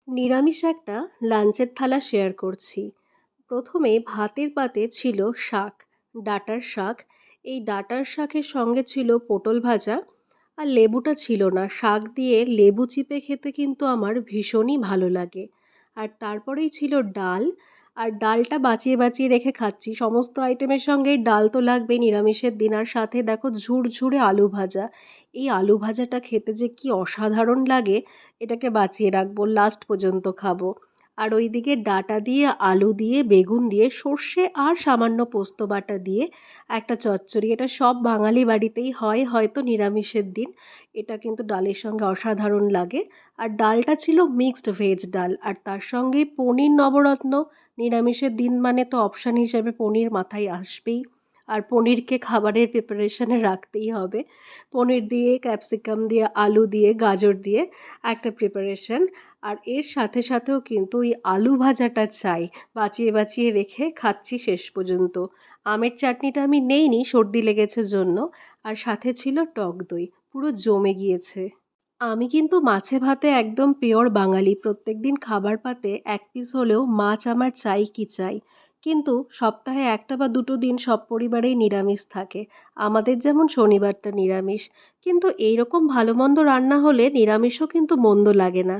নিরামিষ একটা লাঞ্চের থালা শেয়ার করছি। প্রথমে ভাতের পাতে ছিল শাক, ডাঁটার শাক। এই ডাঁটার শাকের সঙ্গে ছিল পটল ভাজা আর লেবুটা ছিল না। শাক দিয়ে লেবু চিপে খেতে কিন্তু আমার ভীষণই ভালো লাগে। আর তারপরেই ছিল ডাল, আর ডালটা বাঁচিয়ে বাঁচিয়ে রেখে খাচ্ছি। সমস্ত আইটেমের সঙ্গেই ডাল তো লাগবেই নিরামিষের দিন, আর সাথে দেখো ঝুরঝুরে আলু ভাজা। এই আলু ভাজাটা খেতে যে কি অসাধারণ লাগে, এটাকে বাঁচিয়ে রাখবো, লাস্ট পর্যন্ত খাবো। আর ওইদিকে ডাঁটা দিয়ে, আলু দিয়ে, বেগুন দিয়ে, সর্ষে আর সামান্য পোস্ত বাটা দিয়ে একটা চচ্চড়ি। এটা সব বাঙালি বাড়িতেই হয়, হয়তো নিরামিষের দিন। এটা কিন্তু ডালের সঙ্গে অসাধারণ লাগে। আর ডালটা ছিল মিক্সড ভেজ ডাল, আর তার সঙ্গে পনির নবরত্ন। নিরামিষের দিন মানে তো অপশান হিসেবে পনির মাথায় আসবেই। আর পনিরকে খাবারের প্রিপারেশনে রাখতেই হবে। পনির দিয়ে, ক্যাপসিকাম দিয়ে, আলু দিয়ে, গাজর দিয়ে একটা প্রিপারেশন। আর এর সাথে সাথেও কিন্তু ওই আলু ভাজাটা চাই, বাঁচিয়ে বাঁচিয়ে রেখে খাচ্ছি শেষ পর্যন্ত। আমের চাটনিটা আমি নেইনি সর্দি লেগেছে জন্য। আর সাথে ছিল টক দই, পুরো জমে গিয়েছে। আমি কিন্তু মাছে ভাতে একদম পিওর বাঙালি। প্রত্যেকদিন খাবার পাতে এক পিস হলেও মাছ আমার চাই কি চাই। কিন্তু সপ্তাহে একটা বা দুটো দিন সব পরিবারেই নিরামিষ থাকে। আমাদের যেমন শনিবারটা নিরামিষ। কিন্তু এইরকম ভালো মন্দ রান্না হলে নিরামিষও কিন্তু মন্দ লাগে না।